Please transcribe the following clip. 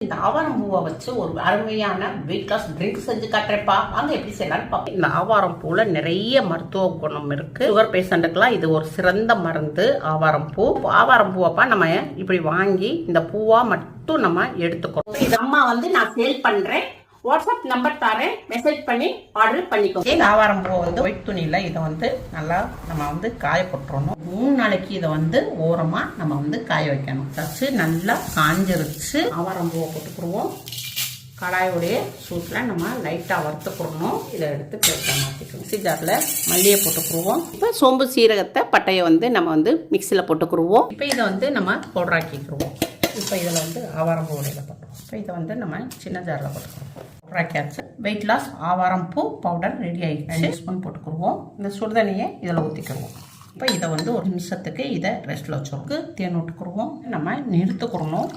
இந்த ஆவாரம் பூவை வச்சு ஒரு அருமையான வெயிட் லாஸ் ட்ரிங்க் செஞ்சு காட்டுறேன்ப்பா. வாங்க எப்படி செய்யலாம்னு பார்ப்போம். இந்த ஆவாரம் பூவில் நிறைய மருத்துவ குணம் இருக்கு. சுகர் பேஷண்ட்டுக்கெல்லாம் இது ஒரு சிறந்த மருந்து. ஆவாரம் பூ, ஆவாரம் பூவைப்பா நம்ம இப்படி வாங்கி இந்த பூவா மட்டும் நம்ம எடுத்துக்கணும். இது அம்மா நான் சேல் பண்றேன், வாட்ஸ்அப் நம்பர் தரேன், மெசேஜ் பண்ணி ஆர்டர் பண்ணிக்கோங்க. இந்த ஆவாரம் பூவை ஒயிட் துணியில இதை நல்லா நம்ம காய போட்டுறணும். 3 நாளைக்கு இதை ஓரமா நம்ம காய வைக்கணும். வச்சு நல்லா காஞ்சிருச்சு. ஆவாரம் பூவை போட்டுக்குருவோம். கடாயோடைய சூட்டில் நம்ம லைட்டாக வறுத்துக்கிறணும். இதை எடுத்து பிளேட்டில் மாற்றிக்கணும். மிக்ஸி ஜாரில் மல்லியை போட்டுக்குருவோம். இப்போ சோம்பு சீரகத்தை பட்டையை நம்ம மிக்சியில் போட்டுக்குருவோம். இப்போ இதை நம்ம பவுடராக்கிக்குருவோம். இப்போ இதில் ஆவாரம் பூ உடையில போட்டுருவோம். இப்போ இதை நம்ம சின்ன ஜாரில் போட்டுக்குருவோம். பவுடராக்கியாச்சு. வெயிட் லாஸ் ஆவாரம் பூ பவுடர் ரெடி ஆகிடுச்சு. 2 ஸ்பூன் போட்டுக்குருவோம். இந்த சுடுதண்ணியை இதில் ஊற்றிக்குருவோம். இப்போ இதை 1 நிமிஷத்துக்கு இதை ரெஸ்ட்டில் வச்சுருக்கு. தேன் விட்டுக்குருவோம். நம்ம நிறுத்துக்கிறணும்.